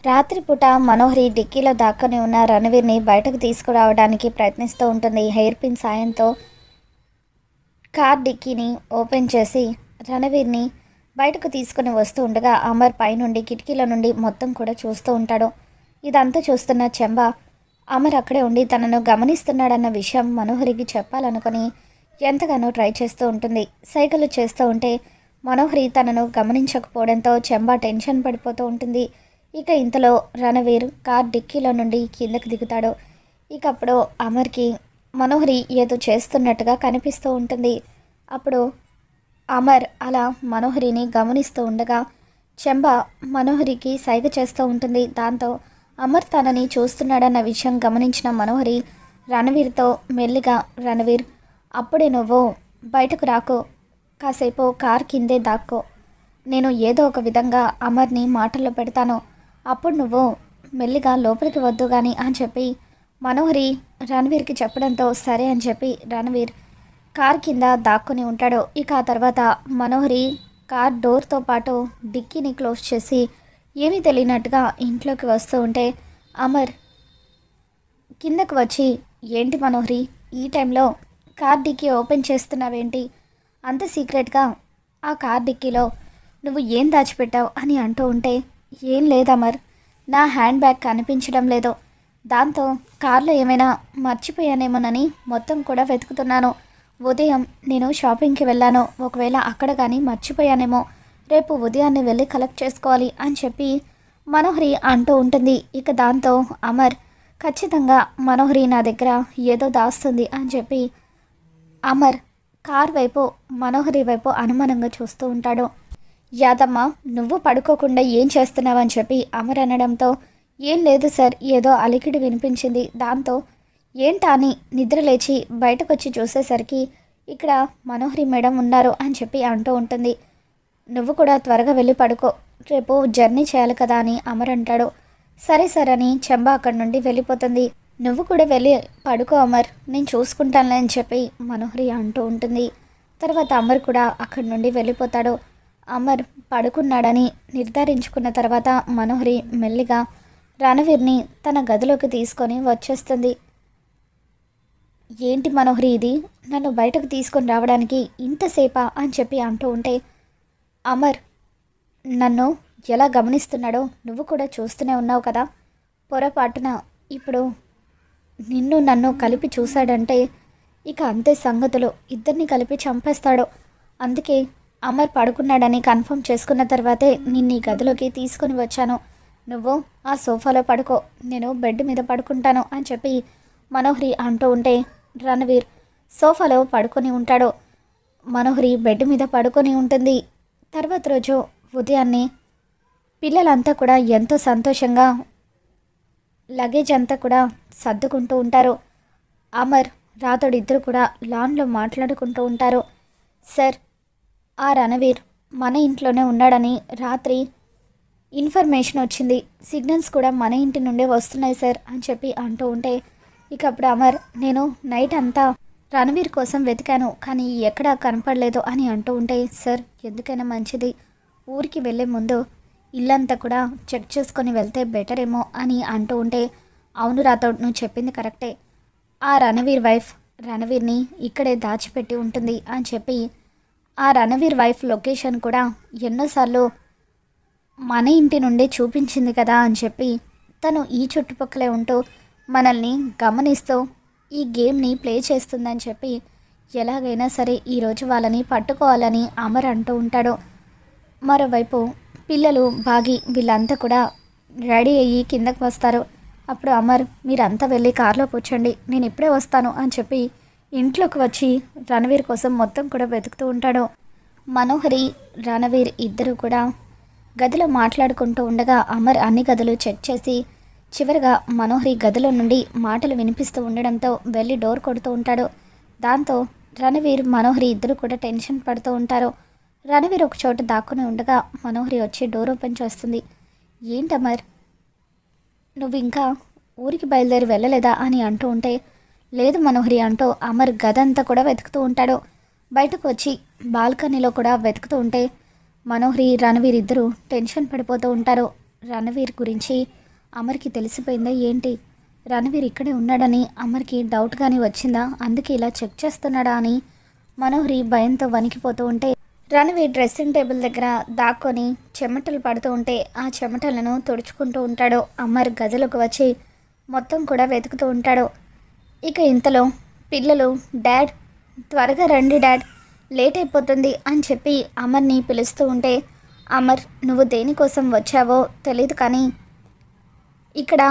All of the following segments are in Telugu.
రాత్రిపూట మనోహరి డిక్కీలో దాక్కుని ఉన్న రణవీర్ని బయటకు తీసుకురావడానికి ప్రయత్నిస్తూ ఉంటుంది. హెయిర్ పిన్ సాయంతో కార్ డిక్కీని ఓపెన్ చేసి రణవీర్ని బయటకు తీసుకుని వస్తూ ఉండగా అమర్ పైనుండి కిటికీల నుండి మొత్తం కూడా చూస్తూ ఉంటాడు. ఇదంతా చూస్తున్న చెంబ అమర్ అక్కడే ఉండి తనను గమనిస్తున్నాడన్న విషయం మనోహరికి చెప్పాలనుకుని ఎంతగానో ట్రై చేస్తూ ఉంటుంది. సైకిల్ చేస్తూ ఉంటే మనోహరి తనను గమనించకపోవడంతో చెంబ టెన్షన్ పడిపోతూ ఉంటుంది. ఇక ఇంతలో రణవీర్ కార్ డిక్కీలో నుండి కిందకు దిగుతాడు. ఇక అప్పుడు అమర్కి మనోహరి ఏదో చేస్తున్నట్టుగా కనిపిస్తూ ఉంటుంది. అప్పుడు అమర్ అలా మనోహరిని గమనిస్తూ ఉండగా చెంబ మనోహరికి సైగ చేస్తూ ఉంటుంది. దాంతో అమర్ తనని చూస్తున్నాడన్న విషయం గమనించిన మనోహరి రణవీర్తో మెల్లిగా, రణవీర్ అప్పుడే నువ్వు బయటకు రాకో, కాసేపు కార్ కిందే దాక్కో, నేను ఏదో ఒక విధంగా అమర్ని మాటల్లో పెడతాను, అప్పుడు నువ్వు మెల్లిగా లోపలికి వద్దు కానీ అని చెప్పి మనోహరి రణవీర్కి చెప్పడంతో సరే అని చెప్పి రణవీర్ కార్ కింద దాక్కుని ఉంటాడు. ఇక ఆ తర్వాత మనోహరి కార్ డోర్తో పాటు డిక్కీని క్లోజ్ చేసి ఏమీ తెలియనట్టుగా ఇంట్లోకి వస్తూ ఉంటే అమర్ కిందకు వచ్చి, ఏంటి మనోహరి ఈ టైంలో కార్ డిక్కీ ఓపెన్ చేస్తున్నావేంటి, అంత సీక్రెట్గా ఆ కార్ డిక్కీలో నువ్వు ఏం దాచిపెట్టావు అని అంటూ ఉంటే, ఏం లేదు అమర్, నా హ్యాండ్ బ్యాగ్ కనిపించడం లేదు, దాంతో కార్లో ఏమైనా మర్చిపోయానేమోనని మొత్తం కూడా వెతుకుతున్నాను. ఉదయం నేను షాపింగ్కి వెళ్ళాను, ఒకవేళ అక్కడ కానీ మర్చిపోయానేమో, రేపు ఉదయాన్నే వెళ్ళి కలెక్ట్ చేసుకోవాలి అని చెప్పి మనోహరి అంటూ ఉంటుంది. ఇక దాంతో అమర్ ఖచ్చితంగా మనోహరి నా దగ్గర ఏదో దాస్తుంది అని చెప్పి అమర్ కార్ వైపు మనోహరి వైపు అనుమానంగా చూస్తూ ఉంటాడు. యాదమ్మ నువ్వు పడుకోకుండా ఏం చేస్తున్నావని చెప్పి అమర్ అనడంతో, ఏం లేదు సార్, ఏదో అలికిడి వినిపించింది, దాంతో ఏంటా అని నిద్రలేచి బయటకు వచ్చి చూసేసరికి ఇక్కడ మనోహరి మేడం ఉన్నారు అని చెప్పి అంటూ ఉంటుంది. నువ్వు కూడా త్వరగా వెళ్ళి పడుకో, రేపు జర్నీ చేయాలి కదా అని అమర్ అంటాడు. సరే సార్ అని చెంబ అక్కడి నుండి వెళ్ళిపోతుంది. నువ్వు కూడా వెళ్ళి పడుకో అమర్, నేను చూసుకుంటానులే అని చెప్పి మనోహరి అంటూ ఉంటుంది. తర్వాత అమర్ కూడా అక్కడి నుండి వెళ్ళిపోతాడు. అమర్ పడుకున్నాడని నిర్ధారించుకున్న తర్వాత మనోహరి మెల్లిగా రణవీర్ని తన గదిలోకి తీసుకొని వచ్చేస్తుంది. ఏంటి మనోహరి ఇది, నన్ను బయటకు తీసుకొని రావడానికి ఇంతసేపా అని చెప్పి అంటూ ఉంటే, అమర్ నన్ను ఎలా గమనిస్తున్నాడో నువ్వు కూడా చూస్తూనే ఉన్నావు కదా, పొరపాటున ఇప్పుడు నిన్ను నన్ను కలిపి చూశాడంటే ఇక అంతే సంగతులు, ఇద్దరిని కలిపి చంపేస్తాడు. అందుకే అమర్ పడుకున్నాడని కన్ఫర్మ్ చేసుకున్న తర్వాతే నిన్ను ఈ గదిలోకి తీసుకొని వచ్చాను. నువ్వు ఆ సోఫాలో పడుకో, నేను బెడ్ మీద పడుకుంటాను అని చెప్పి మనోహరి అంటూ ఉంటే రణవీర్ సోఫాలో పడుకొని ఉంటాడు. మనోహరి బెడ్ మీద పడుకొని ఉంటుంది. తర్వాత రోజు ఉదయాన్నే పిల్లలంతా కూడా ఎంతో సంతోషంగా లగేజ్ అంతా కూడా సర్దుకుంటూ ఉంటారు. అమర్ రాతోడు ఇద్దరు కూడా లాన్లో మాట్లాడుకుంటూ ఉంటారు. సార్, ఆ రణవీర్ మన ఇంట్లోనే ఉన్నాడని రాత్రి ఇన్ఫర్మేషన్ వచ్చింది, సిగ్నల్స్ కూడా మన ఇంటి నుండే వస్తున్నాయి సార్ అని చెప్పి అంటూ ఉంటే, ఇక అప్పుడు అమర్ నేను నైట్ అంతా రణవీర్ కోసం వెతికాను కానీ ఎక్కడా కనపడలేదు అని అంటూ ఉంటే, సార్ ఎందుకైనా మంచిది ఊరికి వెళ్ళే ముందు ఇల్లంతా కూడా చెక్ చేసుకొని వెళ్తే బెటర్ ఏమో అని అంటూ ఉంటే, అవును రాథోడ్ నువ్వు చెప్పింది కరెక్టే, ఆ రణవీర్ వైఫ్ రణవీర్ని ఇక్కడే దాచిపెట్టి ఉంటుంది అని చెప్పి ఆ రణవీర్ వైఫ్ లొకేషన్ కూడా ఎన్నోసార్లు మన ఇంటి నుండే చూపించింది కదా అని చెప్పి తను ఈ చుట్టుపక్కలే ఉంటూ మనల్ని గమనిస్తూ ఈ గేమ్ని ప్లే చేస్తుందని చెప్పి ఎలాగైనా సరే ఈరోజు వాళ్ళని పట్టుకోవాలని అమర్ అంటూ ఉంటాడు. మరోవైపు పిల్లలు బాగి వీళ్ళంతా కూడా రెడీ అయ్యి కిందకు వస్తారు. అప్పుడు అమర్ మీరంతా వెళ్ళి కార్లో కూర్చోండి, నేను ఇప్పుడే వస్తాను అని చెప్పి ఇంట్లోకి వచ్చి రణవీర్ కోసం మొత్తం కూడా వెతుకుతూ ఉంటాడు. మనోహరి రణవీర్ ఇద్దరు కూడా గదిలో మాట్లాడుకుంటూ ఉండగా అమర్ అన్ని గదులు చెక్ చేసి చివరిగా మనోహరి గదిలో నుండి మాటలు వినిపిస్తూ ఉండడంతో వెళ్ళి డోర్ కొడుతూ ఉంటాడు. దాంతో రణవీర్ మనోహరి ఇద్దరు కూడా టెన్షన్ పడుతూ ఉంటారు. రణవీర్ ఒక చోట దాక్కుని ఉండగా మనోహరి వచ్చి డోర్ ఓపెన్ చేస్తుంది. ఏంటమర్ నువ్వు ఇంకా ఊరికి బయలుదేరి వెళ్ళలేదా అని అంటూ ఉంటే, లేదు మనోహరి అంటూ అమర్ గదంతా కూడా వెతుకుతూ ఉంటాడు. బయటకు వచ్చి బాల్కనీలో కూడా వెతుకుతూ ఉంటే మనోహరి రణవీర్ ఇద్దరు టెన్షన్ పడిపోతూ ఉంటారు. రణవీర్ గురించి అమర్కి తెలిసిపోయిందా ఏంటి? రణవీర్ ఇక్కడే ఉన్నాడని అమర్కి డౌట్ కానీ వచ్చిందా? అందుకే ఇలా చెక్ చేస్తున్నాడా అని మనోహరి భయంతో వణికిపోతూ ఉంటే రణవీర్ డ్రెస్సింగ్ టేబుల్ దగ్గర దాక్కొని చెమటలు పడుతూ ఉంటే ఆ చెమటలను తుడుచుకుంటూ ఉంటాడు. అమర్ గదిలోకి వచ్చి మొత్తం కూడా వెతుకుతూ ఉంటాడు. ఇక ఇంతలో పిల్లలు డాడ్ త్వరగా రండి డాడ్, లేట్ అయిపోతుంది అని చెప్పి అమర్ని పిలుస్తూ ఉంటే అమర్ నువ్వు దేనికోసం వచ్చావో తెలీదు కానీ ఇక్కడ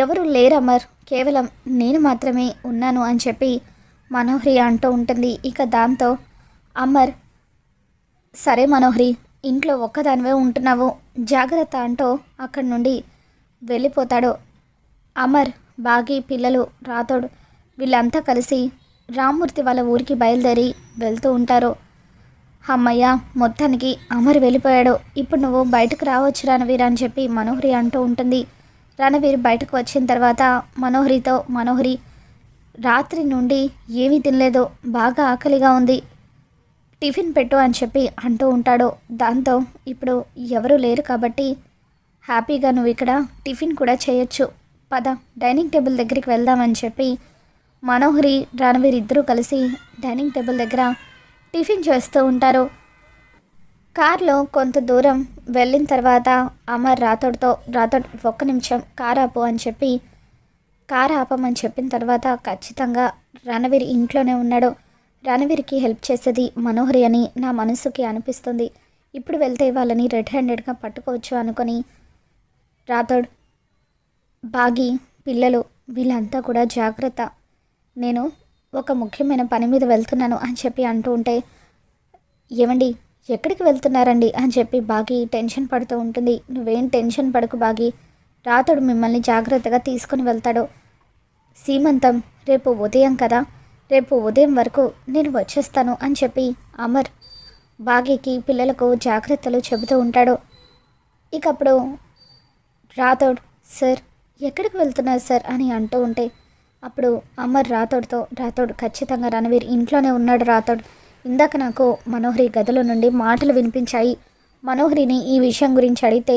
ఎవరు లేరు అమర్, కేవలం నేను మాత్రమే ఉన్నాను అని చెప్పి మనోహరి అంటూ ఉంటుంది. ఇక దాంతో అమర్ సరే మనోహరి, ఇంట్లో ఒక్కదానివే ఉంటున్నావు, జాగ్రత్త అంటూ అక్కడి నుండి వెళ్ళిపోతాడు. అమర్, బాగి, పిల్లలు, రాథోడ్ వీళ్ళంతా కలిసి రామ్మూర్తి వాళ్ళ ఊరికి బయలుదేరి వెళ్తూ ఉంటారు. అమ్మయ్య, మొత్తానికి అమర్ వెళ్ళిపోయాడు, ఇప్పుడు నువ్వు బయటకు రావచ్చు రణవీర్ అని చెప్పి మనోహరి అంటూ ఉంటుంది. రణవీర్ బయటకు వచ్చిన తర్వాత మనోహరితో మనోహరి రాత్రి నుండి ఏమీ తినలేదు, బాగా ఆకలిగా ఉంది, టిఫిన్ పెట్టు అని చెప్పి అంటూ ఉంటాడు. దాంతో ఇప్పుడు ఎవరూ లేరు కాబట్టి హ్యాపీగా నువ్వు ఇక్కడ టిఫిన్ కూడా చేయొచ్చు, పద డైనింగ్ టేబుల్ దగ్గరికి వెళ్దామని చెప్పి మనోహరి రణవీర్ ఇద్దరూ కలిసి డైనింగ్ టేబుల్ దగ్గర టిఫిన్ చేస్తూ ఉంటారు. కార్లో కొంత దూరం వెళ్ళిన తర్వాత అమర్ రాథోడ్తో రాథోడ్ ఒక్క నిమిషం కార్ ఆపు అని చెప్పి కార్ ఆపమని చెప్పిన తర్వాత ఖచ్చితంగా రణవీర్ ఇంట్లోనే ఉన్నాడు, రణవీర్కి హెల్ప్ చేసేది మనోహరి అని నా మనసుకి అనిపిస్తుంది, ఇప్పుడు వెళ్తే వాళ్ళని రెడ్ హ్యాండెడ్గా పట్టుకోవచ్చు అనుకొని రాథోడ్, బాగి, పిల్లలు వీళ్ళంతా కూడా జాగ్రత్త, నేను ఒక ముఖ్యమైన పని మీద వెళ్తున్నాను అని చెప్పి అంటూ ఉంటే ఏమండి ఎక్కడికి వెళ్తున్నారండి అని చెప్పి బాగి టెన్షన్ పడుతూ ఉంటుంది. నువ్వేం టెన్షన్ పడకు బాగి, రాథోడ్ మిమ్మల్ని జాగ్రత్తగా తీసుకుని వెళ్తాడు, సీమంతం రేపు ఉదయం కదా, రేపు ఉదయం వరకు నేను వచ్చేస్తాను అని చెప్పి అమర్ బాగీకి పిల్లలకు జాగ్రత్తలు చెబుతూ ఉంటాడు. ఇక అప్పుడు రాథోడ్ సార్ ఎక్కడికి వెళ్తున్నారు సార్ అని అంటూ ఉంటే అప్పుడు అమర్ రాథోడ్తో రాథోడ్ ఖచ్చితంగా రణవీర్ ఇంట్లోనే ఉన్నాడు రాథోడ్, ఇందాక నాకు మనోహరి గదిలో నుండి మాటలు వినిపించాయి, మనోహరిని ఈ విషయం గురించి అడిగితే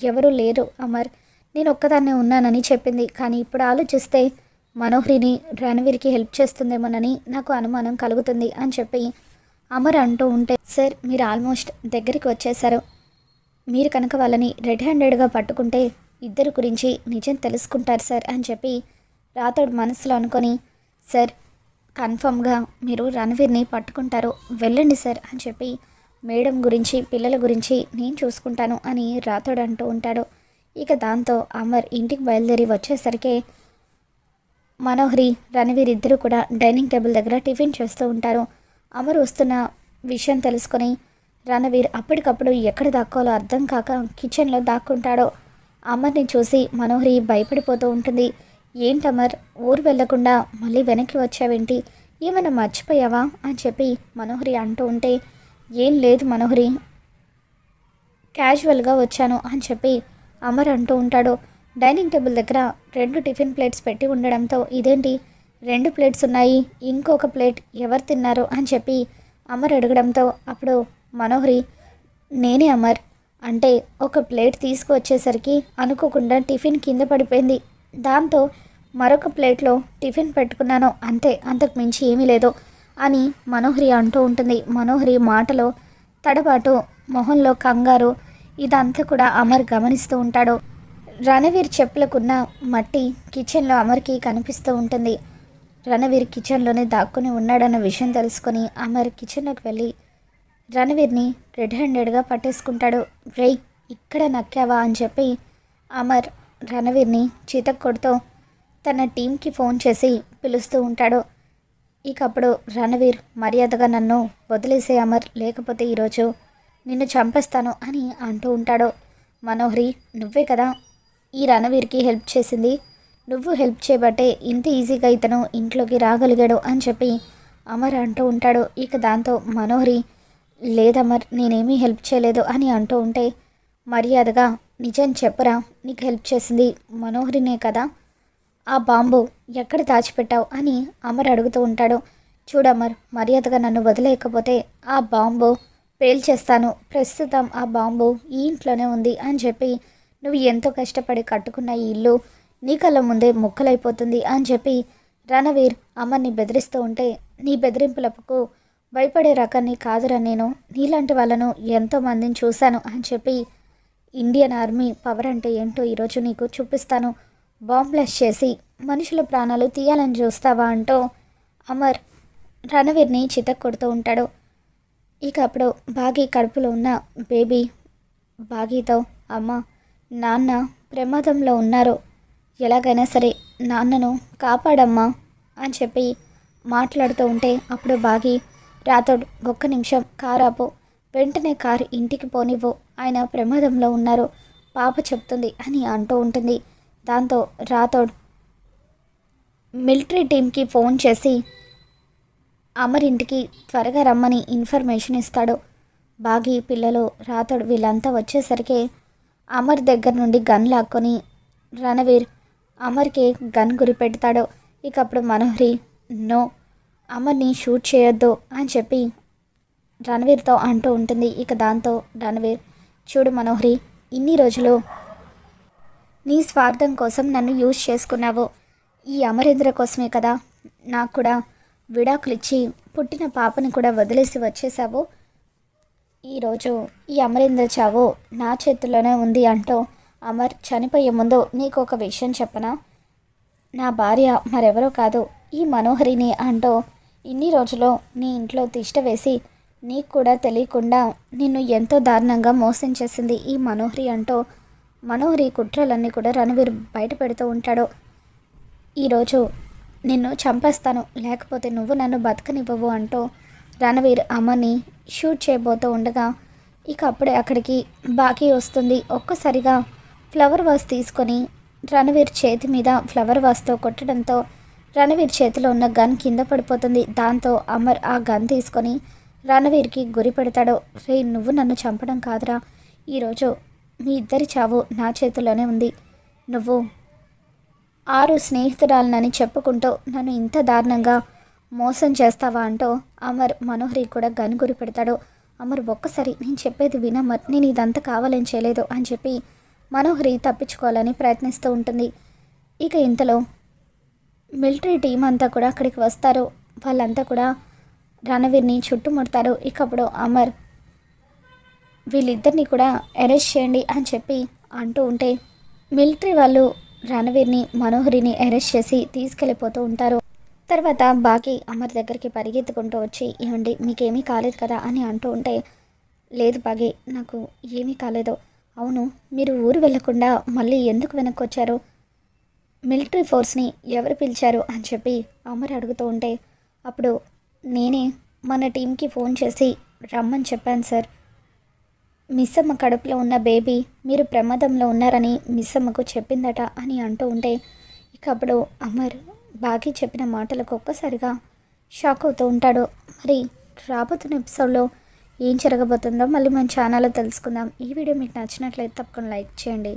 ఎవరూ లేరు అమర్, నేను ఒక్కదాన్నే ఉన్నానని చెప్పింది, కానీ ఇప్పుడు ఆలోచిస్తే మనోహరిని రణవీర్కి హెల్ప్ చేస్తుందేమోనని నాకు అనుమానం కలుగుతుంది అని చెప్పి అమర్ అంటూ ఉంటే సార్ మీరు ఆల్మోస్ట్ దగ్గరికి వచ్చేశారు, మీరు కనుక వాళ్ళని రెడ్ హ్యాండెడ్గా పట్టుకుంటే ఇద్దరు గురించి నిజం తెలుసుకుంటారు సార్ అని చెప్పి రాథోడ్ మనసులో అనుకొని సార్ కన్ఫర్మ్గా మీరు రణవీర్ని పట్టుకుంటారు, వెళ్ళండి సార్ అని చెప్పి మేడం గురించి పిల్లల గురించి నేను చూసుకుంటాను అని రాథోడ్ అంటూ ఉంటాడు. ఇక దాంతో అమర్ ఇంటికి బయలుదేరి వచ్చేసరికి మనోహరి రణవీర్ ఇద్దరు కూడా డైనింగ్ టేబుల్ దగ్గర టిఫిన్ చేస్తూ ఉంటారు. అమర్ వస్తున్న విషయం తెలుసుకొని రణవీర్ అప్పటికప్పుడు ఎక్కడ దాక్కోవాలో అర్థం కాక కిచెన్లో దాక్కుంటాడో. అమర్ని చూసి మనోహరి భయపడిపోతూ ఉంటుంది. ఏంటమర్ ఊరు వెళ్లకుండా మళ్ళీ వెనక్కి వచ్చావేంటి, ఏమైనా మర్చిపోయావా అని చెప్పి మనోహరి అంటూ ఉంటే ఏం లేదు మనోహరి, క్యాజువల్గా వచ్చాను అని చెప్పి అమర్ అంటూ ఉంటాడు. డైనింగ్ టేబుల్ దగ్గర 2 టిఫిన్ ప్లేట్స్ పెట్టి ఉండడంతో ఇదేంటి 2 ప్లేట్స్ ఉన్నాయి, ఇంకొక ప్లేట్ ఎవరు తిన్నారు అని చెప్పి అమర్ అడగడంతో అప్పుడు మనోహరి నేనే అమర్, అంటే ఒక ప్లేట్ తీసుకువచ్చేసరికి అనుకోకుండా టిఫిన్ కింద పడిపోయింది, దాంతో మరొక ప్లేట్లో టిఫిన్ పెట్టుకున్నాను అంతే, అంతకు మించి ఏమీ లేదు అని మనోహరి అంటూ ఉంటుంది. మనోహరి మాటలో తడబాటు, మొహంలో కంగారు ఇదంతా కూడా అమర్ గమనిస్తూ ఉంటాడు. రణవీర్ చెప్పులకున్న మట్టి కిచెన్లో అమర్కి కనిపిస్తూ ఉంటుంది. రణవీర్ కిచెన్లోనే దాక్కుని ఉన్నాడన్న విషయం తెలుసుకొని అమర్ కిచెన్లోకి వెళ్ళి రణవీర్ని రెడ్ హ్యాండెడ్గా పట్టేసుకుంటాడు. రేయ్ ఇక్కడ నక్కావా అని చెప్పి అమర్ రణవీర్ని చితక్కొడుతూ తన టీంకి ఫోన్ చేసి పిలుస్తూ ఉంటాడు. ఇక అప్పుడు రణవీర్ మర్యాదగా నన్ను వదిలేసే అమర్, లేకపోతే ఈరోజు నిన్ను చంపేస్తాను అని అంటూ ఉంటాడు. మనోహరి నువ్వే కదా ఈ రణవీర్కి హెల్ప్ చేసింది, నువ్వు హెల్ప్ చేయబట్టే ఇంత ఈజీగా ఇతను ఇంట్లోకి రాగలిగాడు అని చెప్పి అమర్ అంటూ ఉంటాడు. ఇక దాంతో మనోహరి లేదమర్ నేనేమీ హెల్ప్ చేయలేదు అని అంటూ ఉంటే మర్యాదగా నిజం చెప్పురా, నీకు హెల్ప్ చేసింది మనోహరినే కదా, ఆ బాంబు ఎక్కడ దాచిపెట్టావు అని అమర్ అడుగుతూ ఉంటాడు. చూడమర్ మర్యాదగా నన్ను వదిలేయకపోతే ఆ బాంబు పేల్చేస్తాను, ప్రస్తుతం ఆ బాంబు ఈ ఇంట్లోనే ఉంది అని చెప్పి నువ్వు ఎంతో కష్టపడి కట్టుకున్న ఈ ఇల్లు నీ కళ్ళ ముందే ముక్కలైపోతుంది అని చెప్పి రణవీర్ అమర్ని బెదిరిస్తూ ఉంటే, నీ బెదిరింపులకు భయపడే రకాన్ని కాదురా నేను, నీలాంటి వాళ్ళను ఎంతోమందిని చూశాను అని చెప్పి ఇండియన్ ఆర్మీ పవర్ అంటే ఏంటో ఈరోజు నీకు చూపిస్తాను, బాంబ్ బ్లాస్ట్ చేసి మనుషుల ప్రాణాలు తీయాలని చూస్తావా అంటూ అమర్ రణవీర్ని చితక్కొడుతూ ఉంటాడు. ఇక అప్పుడు బాగీ కడుపులో ఉన్న బేబీ బాగీతో, అమ్మ నాన్న ప్రమాదంలో ఉన్నారు, ఎలాగైనా సరే నాన్నను కాపాడమ్మా అని చెప్పి మాట్లాడుతూ ఉంటే, అప్పుడు బాగీ రాథోడ్ ఒక్క నిమిషం కారు ఆపు, వెంటనే కారు ఇంటికి పోనివ్వు, ఆయన ప్రమాదంలో ఉన్నారు పాప చెప్తుంది అని అంటూ ఉంటుంది. దాంతో రాథోడ్ మిలిటరీ టీంకి ఫోన్ చేసి అమర్ ఇంటికి త్వరగా రమ్మని ఇన్ఫర్మేషన్ ఇస్తాడు. బాగీ పిల్లలు రాథోడ్ వీళ్ళంతా వచ్చేసరికి అమర్ దగ్గర నుండి గన్ లాక్కొని రణవీర్ అమర్కి గన్ గురి పెడతాడు. ఇక అప్పుడు మనోహరి నో, అమర్ని షూట్ చేయొద్దు అని చెప్పి రణవీర్తో అంటూ ఉంటుంది. ఇక దాంతో రణవీర్, చూడు మనోహరి, ఇన్ని రోజులు నీ స్వార్థం కోసం నన్ను యూజ్ చేసుకున్నావు, ఈ అమరేంద్ర కోసమే కదా నాకు కూడా విడాకులు ఇచ్చి పుట్టిన పాపని కూడా వదిలేసి వచ్చేసావు, ఈరోజు ఈ అమరేంద్ర చావు నా చేతుల్లోనే ఉంది అంటూ అమర్ చనిపోయే ముందు నీకు ఒక విషయం చెప్పనా, నా భార్య మరెవరో కాదు ఈ మనోహరిని అంటూ ఇన్ని రోజులు నీ ఇంట్లో తిష్ట వేసి నీకు కూడా తెలియకుండా నిన్ను ఎంతో దారుణంగా మోసం చేసింది ఈ మనోహరి అంటూ మనోహరి కుట్రలన్నీ కూడా రణవీర్ బయట పెడుతూ ఉంటాడు. ఈరోజు నిన్ను చంపేస్తాను, లేకపోతే నువ్వు నన్ను బతకనివ్వవు అంటూ రణవీర్ అమ్మని షూట్ చేయబోతూ ఉండగా ఇక అప్పుడే అక్కడికి బాకీ వస్తుంది. ఒక్కసారిగా ఫ్లవర్ వాస్ తీసుకొని రణవీర్ చేతి మీద ఫ్లవర్ వాస్తో కొట్టడంతో రణవీర్ చేతిలో ఉన్న గన్ కింద పడిపోతుంది. దాంతో అమర్ ఆ గన్ తీసుకొని రణవీర్కి గురి పెడతాడు. రే, నువ్వు నన్ను చంపడం కాదురా, ఈరోజు మీ ఇద్దరి చావు నా చేతిలోనే ఉంది, నువ్వు 6 స్నేహితురాలనని చెప్పుకుంటూ నన్ను ఇంత దారుణంగా మోసం చేస్తావా అంటూ అమర్ మనోహరి కూడా గన్ గురి పెడతాడు. అమర్ ఒక్కసారి నేను చెప్పేది వినమర్, నేను ఇదంతా కావాలని చేయలేదు అని చెప్పి మనోహరి తప్పించుకోవాలని ప్రయత్నిస్తూ ఉంటుంది. ఇక ఇంతలో మిలిటరీ టీం అంతా కూడా అక్కడికి వస్తారు. వాళ్ళంతా కూడా రణవీర్ని చుట్టుముడతారు. ఇక అప్పుడు అమర్ వీళ్ళిద్దరిని కూడా అరెస్ట్ చేయండి అని చెప్పి అంటూ ఉంటే మిలిటరీ వాళ్ళు రణవీర్ని మనోహరిని అరెస్ట్ చేసి తీసుకెళ్ళిపోతూ ఉంటారు. తర్వాత బాకీ అమర్ దగ్గరికి పరిగెత్తుకుంటూ వచ్చి, ఏమండి మీకేమీ కాలేదు కదా అని అంటూ ఉంటే, లేదు బాగీ, నాకు ఏమీ కాలేదు, అవును మీరు ఊరు వెళ్లకుండా మళ్ళీ ఎందుకు వెనక్కి వచ్చారు, మిలిటరీ ఫోర్స్ని ఎవరు పిలిచారు అని చెప్పి అమర్ అడుగుతూ ఉంటే, అప్పుడు నేనే మన టీంకి ఫోన్ చేసి రమ్మని చెప్పాను సార్, మిస్సమ్మ కడుపులో ఉన్న బేబీ మీరు ప్రమాదంలో ఉన్నారని మిస్సమ్మకు చెప్పిందట అని అంటూ ఉంటే ఇక అప్పుడు అమర్ బాకీ చెప్పిన మాటలకు ఒక్కసారిగా షాక్ అవుతూ ఉంటాడు. మరి రాబోతున్న ఎపిసోడ్లో ఏం జరగబోతుందో మళ్ళీ మన ఛానల్లో తెలుసుకుందాం. ఈ వీడియో మీకు నచ్చినట్లయితే తప్పకుండా లైక్ చేయండి.